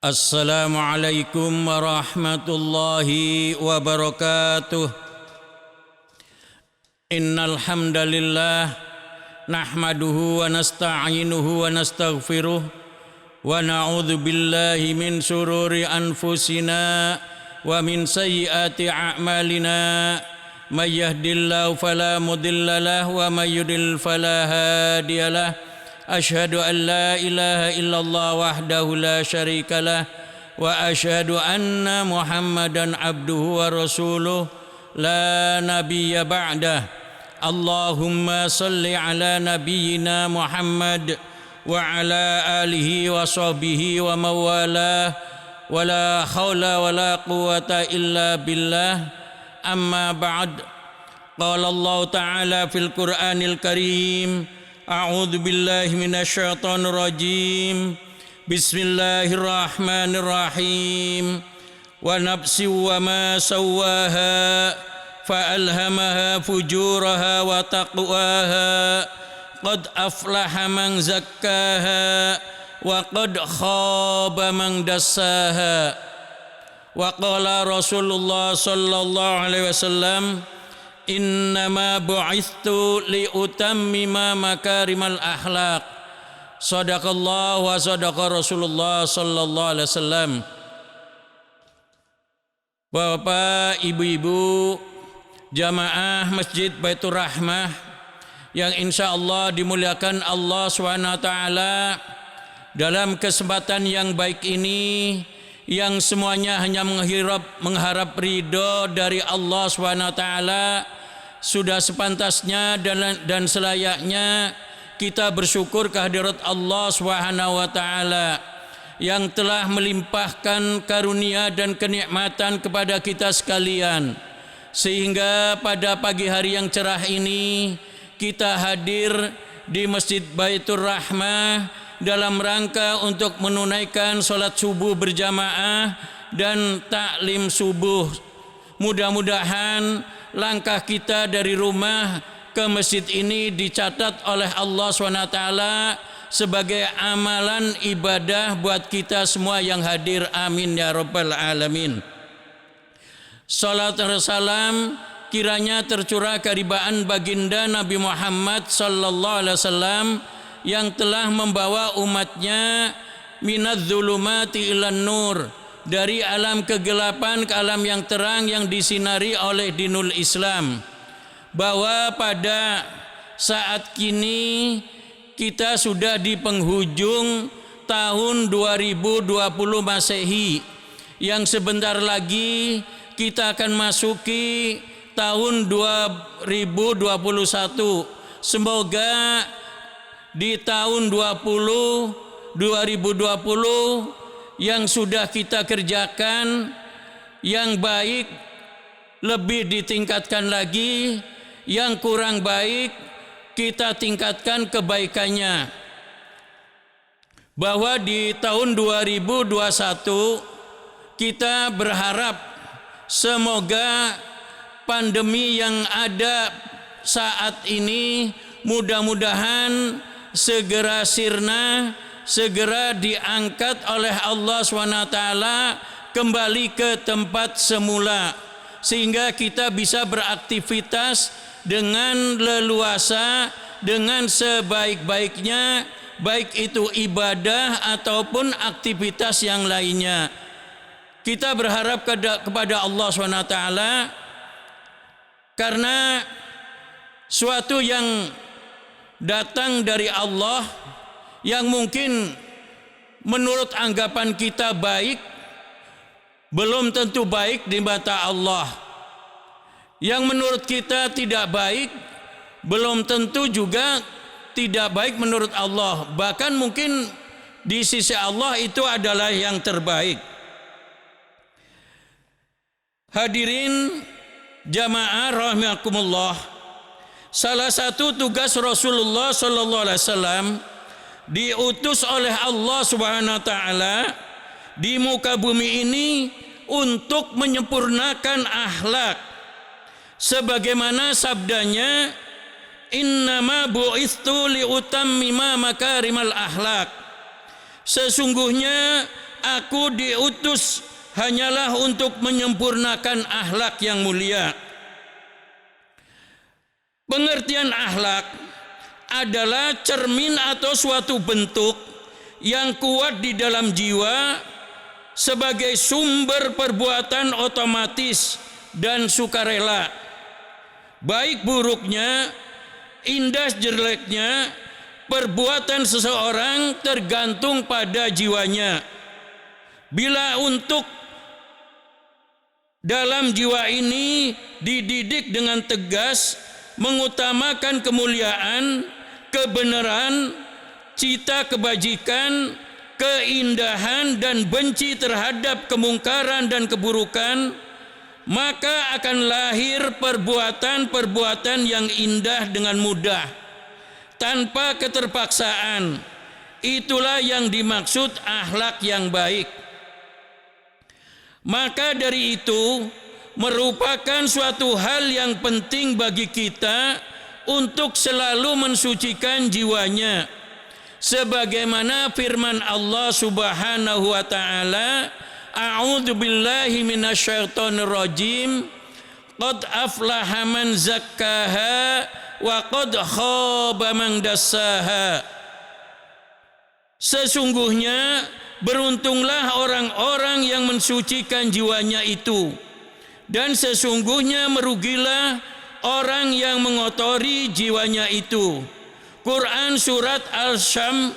Assalamualaikum warahmatullahi wabarakatuh. Innal hamdalillah nahmaduhu wa nasta'inuhu wa nastaghfiruh wa na'udzu billahi min shururi anfusina wa min sayyiati a'malina. May yahdihillahu fala mudilla lahu wa may yudlil fala hadiyalah. Asyhadu an la ilaha illallah wahdahu la syarika lah wa asyhadu anna Muhammadan abduhu wa rasuluh la nabiyya ba'dah. Allahumma salli ala nabiyyina Muhammad wa ala alihi wa sahbihi wa mawalah wa la hawla wa la quwata illa billah. Amma ba'd. Qala Allah ta'ala fil Qur'anil Karim, A'udzu billahi minasyaitonir rajim. Bismillahirrahmanirrahim. Wa nafsi wa ma sawwaha fa alhamaha fujuraha wa taqwaha. Qad aflaha man zakkaha wa qad khaba man dassaha. Wa qala Rasulullah sallallahu alaihi wasallam, innama bu'ithtu liutammima makarimal akhlaq. Shadaqallah wa shadaqa Rasulullah sallallahu alaihi wasallam. Bapak, ibu-ibu, jamaah Masjid Baitur Rahmah yang insyaallah dimuliakan Allah SWT, dalam kesempatan yang baik ini yang semuanya hanya mengharap ridho dari Allah SWT, sudah sepantasnya dan selayaknya kita bersyukur kehadirat Allah SWT yang telah melimpahkan karunia dan kenikmatan kepada kita sekalian, sehingga pada pagi hari yang cerah ini kita hadir di Masjid Baitur Rahmah dalam rangka untuk menunaikan sholat subuh berjamaah dan taklim subuh. Mudah-mudahan langkah kita dari rumah ke masjid ini dicatat oleh Allah SWT sebagai amalan ibadah buat kita semua yang hadir. Amin ya rabbal alamin. Salat dan salam kiranya tercurah keribaan baginda Nabi Muhammad sallallahu alaihi wasallam yang telah membawa umatnya minadz zulumati ilan nur, dari alam kegelapan ke alam yang terang yang disinari oleh dinul Islam. Bahwa pada saat kini kita sudah di penghujung tahun 2020 Masehi, yang sebentar lagi kita akan masuki tahun 2021. Semoga di tahun 2020 yang sudah kita kerjakan yang baik lebih ditingkatkan lagi, yang kurang baik kita tingkatkan kebaikannya. Bahwa di tahun 2021 kita berharap semoga pandemi yang ada saat ini mudah-mudahan segera sirna, segera diangkat oleh Allah SWT kembali ke tempat semula, sehingga kita bisa beraktivitas dengan leluasa, dengan sebaik-baiknya, baik itu ibadah ataupun aktivitas yang lainnya. Kita berharap kepada Allah SWT karena suatu yang datang dari Allah yang mungkin menurut anggapan kita baik, belum tentu baik di mata Allah. Yang menurut kita tidak baik, belum tentu juga tidak baik menurut Allah. Bahkan mungkin di sisi Allah itu adalah yang terbaik. Hadirin jamaah rahimakumullah, salah satu tugas Rasulullah sallallahu alaihi wasallam diutus oleh Allah Subhanahu wa taala di muka bumi ini untuk menyempurnakan akhlak. Sebagaimana sabdanya, innama bu'itstu liutammima makarimal akhlak. Sesungguhnya aku diutus hanyalah untuk menyempurnakan akhlak yang mulia. Pengertian akhlak adalah cermin atau suatu bentuk yang kuat di dalam jiwa sebagai sumber perbuatan otomatis dan sukarela. Baik buruknya, indah jeleknya, perbuatan seseorang tergantung pada jiwanya. Bila untuk dalam jiwa ini dididik dengan tegas, mengutamakan kemuliaan, kebenaran, cita kebajikan, keindahan, dan benci terhadap kemungkaran dan keburukan, maka akan lahir perbuatan-perbuatan yang indah dengan mudah, tanpa keterpaksaan. Itulah yang dimaksud akhlak yang baik. Maka dari itu, merupakan suatu hal yang penting bagi kita untuk selalu mensucikan jiwanya, sebagaimana firman Allah Subhanahu wa taala, a'udzu billahi minasyaitonir rajim, qad aflaha man zakkaha wa qad khaba man dassaha. Sesungguhnya beruntunglah orang-orang yang mensucikan jiwanya itu, dan sesungguhnya merugilah orang yang mengotori jiwanya itu. Quran surat Al-Syam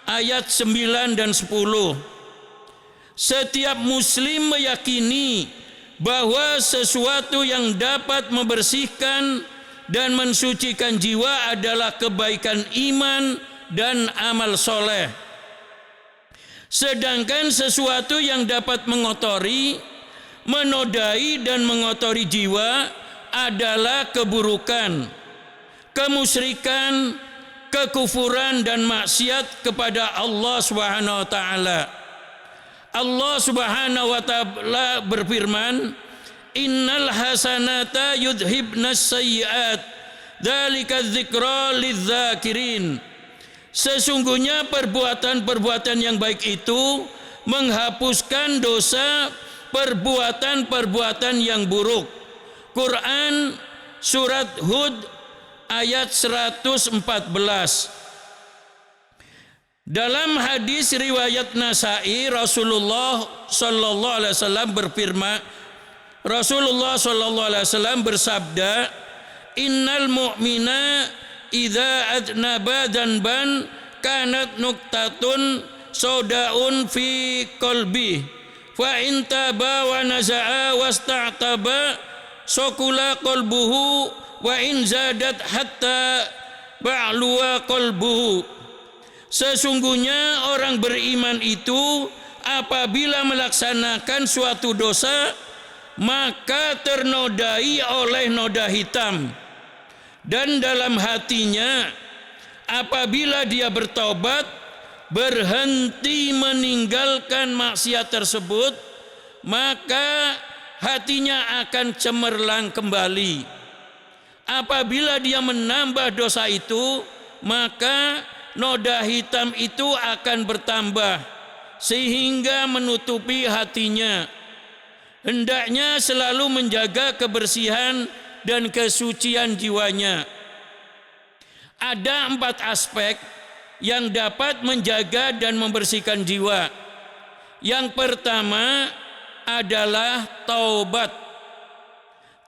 ayat 9 dan 10. Setiap muslim meyakini bahwa sesuatu yang dapat membersihkan dan mensucikan jiwa adalah kebaikan iman dan amal soleh. Sedangkan sesuatu yang dapat mengotori, menodai dan mengotori jiwa adalah keburukan, kemusyrikan, kekufuran dan maksiat kepada Allah Subhanahu wa taala. Allah Subhanahu wa taala berfirman, "Innal hasanata yudhibnas sayyi'at, dzalika dzikra lidzakirin." Sesungguhnya perbuatan-perbuatan yang baik itu menghapuskan dosa perbuatan-perbuatan yang buruk. Quran surat Hud ayat 114. Dalam hadis riwayat Nasa'i, Rasulullah sallallahu alaihi wasallam berfirman, Rasulullah sallallahu alaihi wasallam bersabda, "Innal mu'mina idza adnaba dzanban kanat nuqtatun saudaun fi qalbi fa in taba wa naza'a wasta'taba saqula qalbuhu wa in zadat hatta ba'luwa qalbuhu." Sesungguhnya orang beriman itu apabila melaksanakan suatu dosa maka ternodai oleh noda hitam, dan dalam hatinya apabila dia bertobat, berhenti meninggalkan maksiat tersebut, maka hatinya akan cemerlang kembali. Apabila dia menambah dosa itu, maka noda hitam itu akan bertambah sehingga menutupi hatinya. Hendaknya selalu menjaga kebersihan dan kesucian jiwanya. Ada 4 aspek yang dapat menjaga dan membersihkan jiwa. Yang pertama adalah taubat.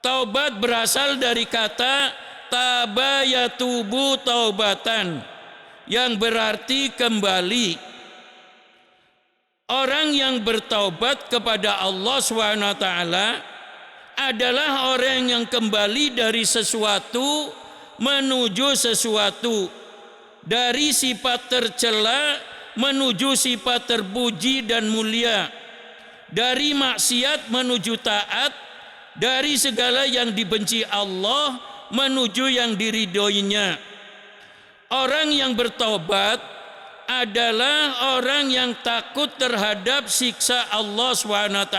Taubat berasal dari kata taba yatubu taubatan, yang berarti kembali. Orang yang bertaubat kepada Allah SWT adalah orang yang kembali dari sesuatu menuju sesuatu, dari sifat tercela menuju sifat terpuji dan mulia, dari maksiat menuju taat, dari segala yang dibenci Allah menuju yang diridhoinya. Orang yang bertaubat adalah orang yang takut terhadap siksa Allah SWT.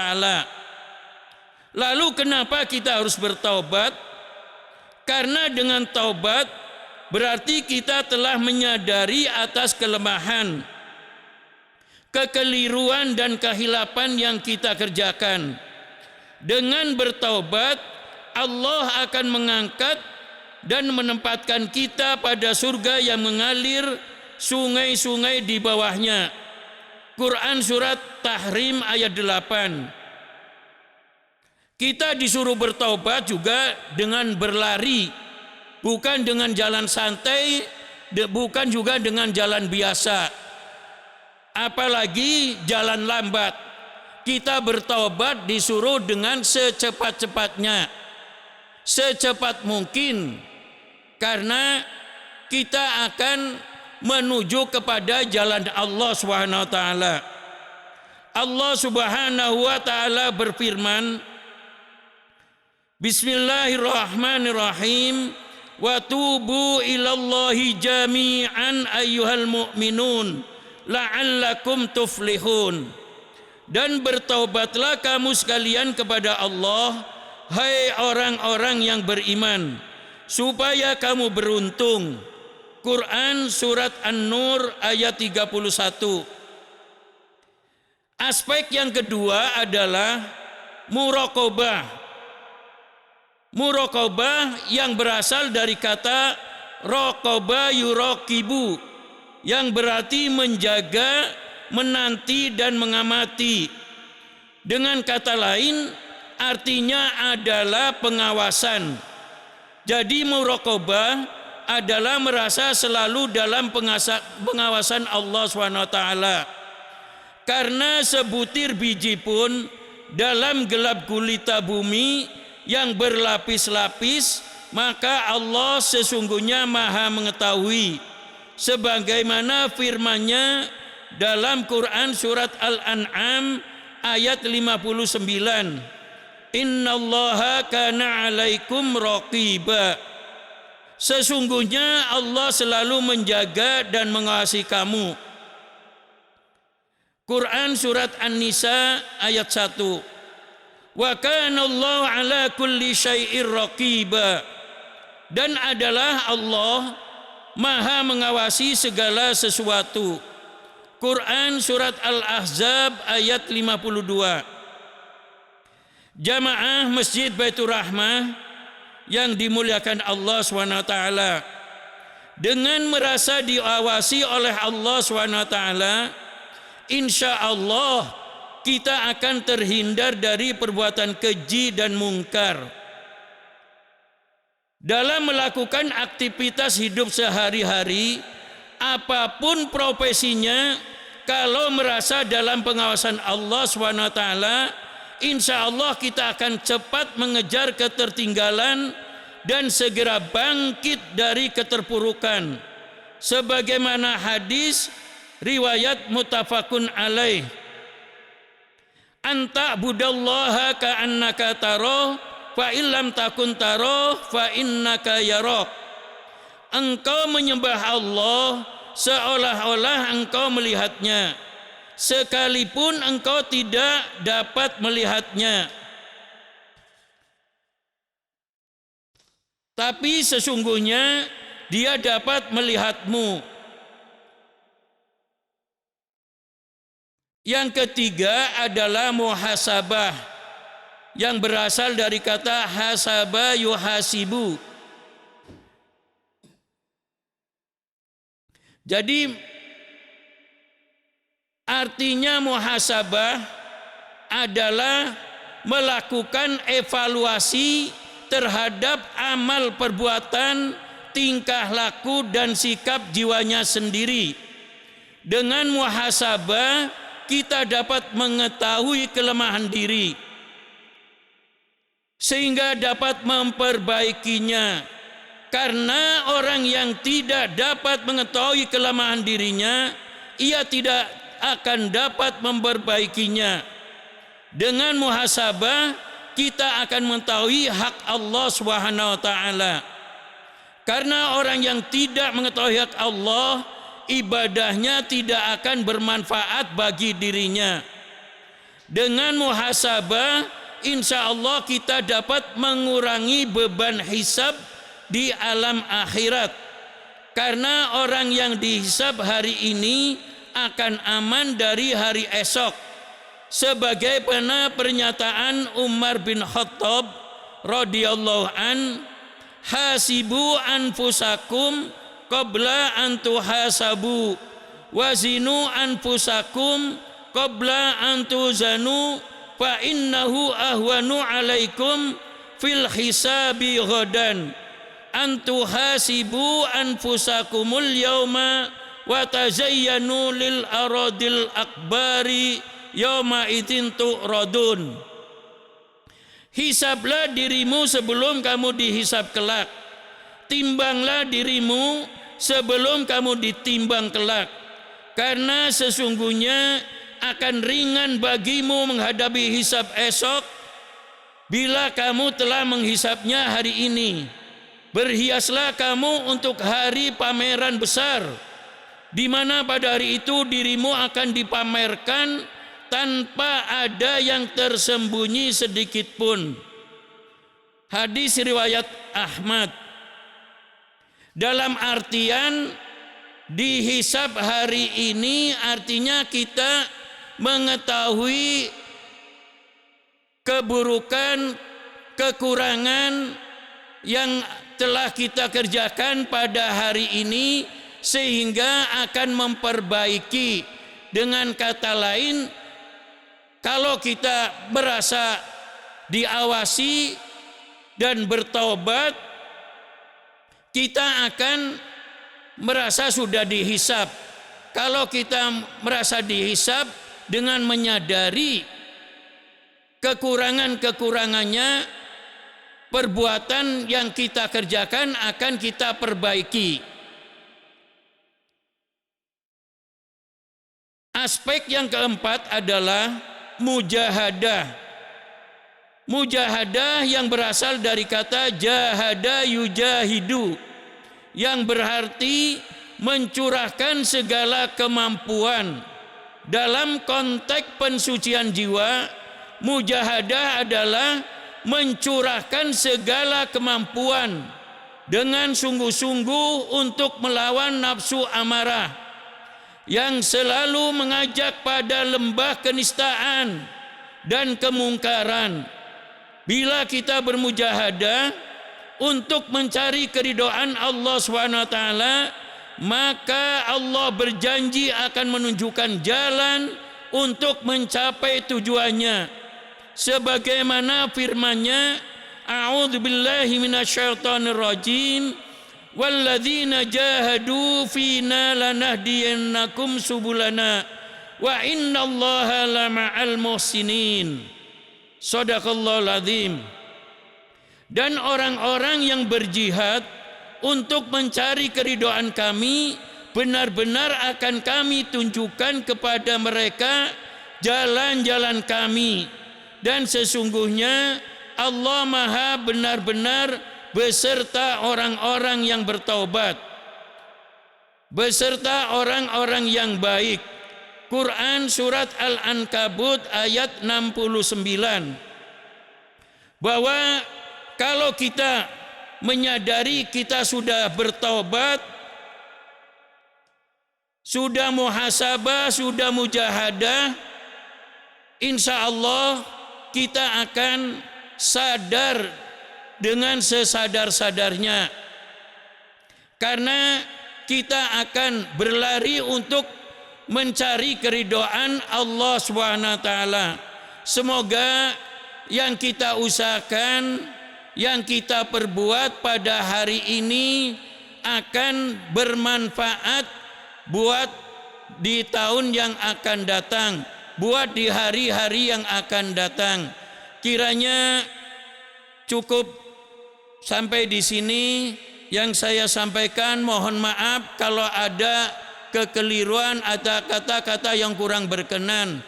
Lalu kenapa kita harus bertaubat? Karena dengan taubat berarti kita telah menyadari atas kelemahan, kekeliruan dan kehilapan yang kita kerjakan. Dengan bertaubat, Allah akan mengangkat dan menempatkan kita pada surga yang mengalir sungai-sungai di bawahnya. Quran surat Tahrim ayat 8. Kita disuruh bertaubat juga dengan berlari, bukan dengan jalan santai, bukan juga dengan jalan biasa, apalagi jalan lambat. Kita bertaubat disuruh dengan secepat-cepatnya, secepat mungkin, karena kita akan menuju kepada jalan Allah Subhanahu wa taala. Allah Subhanahu wa taala berfirman, Bismillahirrahmanirrahim, wa tubu ilallahi jami'an ayyuhal mu'minun la'allakum tuflihun. Dan bertaubatlah kamu sekalian kepada Allah, hai orang-orang yang beriman, supaya kamu beruntung. Quran surat An-Nur ayat 31. Aspek yang kedua adalah muraqabah. Muraqabah yang berasal dari kata raqaba yuraqibu, yang berarti menjaga, menanti dan mengamati. Dengan kata lain, artinya adalah pengawasan. Jadi muraqabah adalah merasa selalu dalam pengawasan Allah SWT. Karena sebutir biji pun dalam gelap gulita bumi yang berlapis-lapis, maka Allah sesungguhnya Maha mengetahui. Sebagaimana firman-Nya dalam Quran surat Al-An'am ayat 59, Innallaha kana 'alaikum raqiba. Sesungguhnya Allah selalu menjaga dan mengawasi kamu. Quran surat An-Nisa ayat 1. Wa kana Allahu 'ala kulli syai'ir raqiba. Dan adalah Allah Maha mengawasi segala sesuatu. Quran surat Al-Ahzab ayat 52. Jamaah Masjid Baitur Rahmah yang dimuliakan Allah SWT, dengan merasa diawasi oleh Allah SWT, insya Allah kita akan terhindar dari perbuatan keji dan mungkar. Dalam melakukan aktivitas hidup sehari-hari, apapun profesinya, kalau merasa dalam pengawasan Allah SWT, insya Allah kita akan cepat mengejar ketertinggalan dan segera bangkit dari keterpurukan. Sebagaimana hadis riwayat muttafaqun alaih, anta budallaha ka'annaka taroh fa illam takun taroh fa innaka yarok. Engkau menyembah Allah seolah-olah engkau melihatnya, sekalipun engkau tidak dapat melihatnya. Tapi sesungguhnya dia dapat melihatmu. Yang ketiga adalah muhasabah, yang berasal dari kata hasaba yuhasibu. Jadi artinya muhasabah adalah melakukan evaluasi terhadap amal perbuatan, tingkah laku dan sikap jiwanya sendiri. Dengan muhasabah kita dapat mengetahui kelemahan diri sehingga dapat memperbaikinya. Karena orang yang tidak dapat mengetahui kelemahan dirinya, ia tidak akan dapat memperbaikinya. Dengan muhasabah kita akan mengetahui hak Allah Subhanahu wa taala. Karena orang yang tidak mengetahui hak Allah, ibadahnya tidak akan bermanfaat bagi dirinya. Dengan muhasabah, insya Allah kita dapat mengurangi beban hisab di alam akhirat. Karena orang yang dihisab hari ini akan aman dari hari esok. Sebagaimana pernyataan Umar bin Khattab radhiyallahu an, hasibu anfusakum qabla an tuhasabu wazinu anfusakum qabla an tuzanu fa innahu ahwanu alaikum fil hisabi ghadan an tuhasibu anfusakumul yawma wa tazayyanu lil aradil akbari yawma idzin tu'radun. Hisablah dirimu sebelum kamu dihisab kelak, timbanglah dirimu sebelum kamu ditimbang kelak, karena sesungguhnya akan ringan bagimu menghadapi hisab esok bila kamu telah menghisabnya hari ini. Berhiaslah kamu untuk hari pameran besar, di mana pada hari itu dirimu akan dipamerkan tanpa ada yang tersembunyi sedikit pun. Hadis riwayat Ahmad. Dalam artian dihisab hari ini artinya kita mengetahui keburukan, kekurangan yang telah kita kerjakan pada hari ini, sehingga akan memperbaiki. Dengan kata lain, kalau kita merasa diawasi dan bertobat, kita akan merasa sudah dihisab. Kalau kita merasa dihisab dengan menyadari kekurangan-kekurangannya, perbuatan yang kita kerjakan akan kita perbaiki. Aspek yang keempat adalah mujahadah. Mujahadah yang berasal dari kata jahada yujahidu, yang berarti mencurahkan segala kemampuan. Dalam konteks pensucian jiwa, mujahadah adalah mencurahkan segala kemampuan dengan sungguh-sungguh untuk melawan nafsu amarah yang selalu mengajak pada lembah kenistaan dan kemungkaran. Bila kita bermujahadah untuk mencari keridhaan Allah SWT, maka Allah berjanji akan menunjukkan jalan untuk mencapai tujuannya. Sebagaimana firman-Nya, a'udzubillahi minasyaitonir rajim, walladzina jahadu fina lanahdiyannakum subulana wa innallaha lama'al muhsinin. Shadaqallahul azim. Dan orang-orang yang berjihad untuk mencari keridhaan kami, benar-benar akan kami tunjukkan kepada mereka jalan-jalan kami, dan sesungguhnya Allah Maha benar-benar beserta orang-orang yang bertaubat, beserta orang-orang yang baik. Quran surat Al-Ankabut ayat 69. Bahwa kalau kita menyadari kita sudah bertaubat, sudah muhasabah, sudah mujahadah, insya Allah kita akan sadar dengan sesadar-sadarnya, karena kita akan berlari untuk mencari keridhaan Allah SWT. Semoga yang kita usahakan, yang kita perbuat pada hari ini akan bermanfaat buat di tahun yang akan datang, buat di hari-hari yang akan datang. Kiranya cukup sampai di sini yang saya sampaikan. Mohon maaf kalau ada kekeliruan atau kata-kata yang kurang berkenan.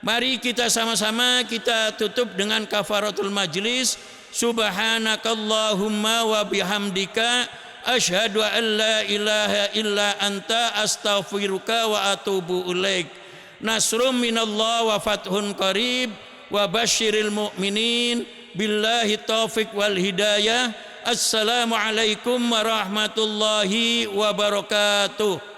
Mari kita sama-sama kita tutup dengan kafaratul majlis. Subhanakallahumma wa bihamdika asyhadu an la ilaha illa anta astaghfiruka wa atubu ilaik. Nasrum minallah wa fathun qarib wa basyiril mu'minin. Billahi taufiq wal hidayah. Assalamualaikum warahmatullahi wabarakatuh.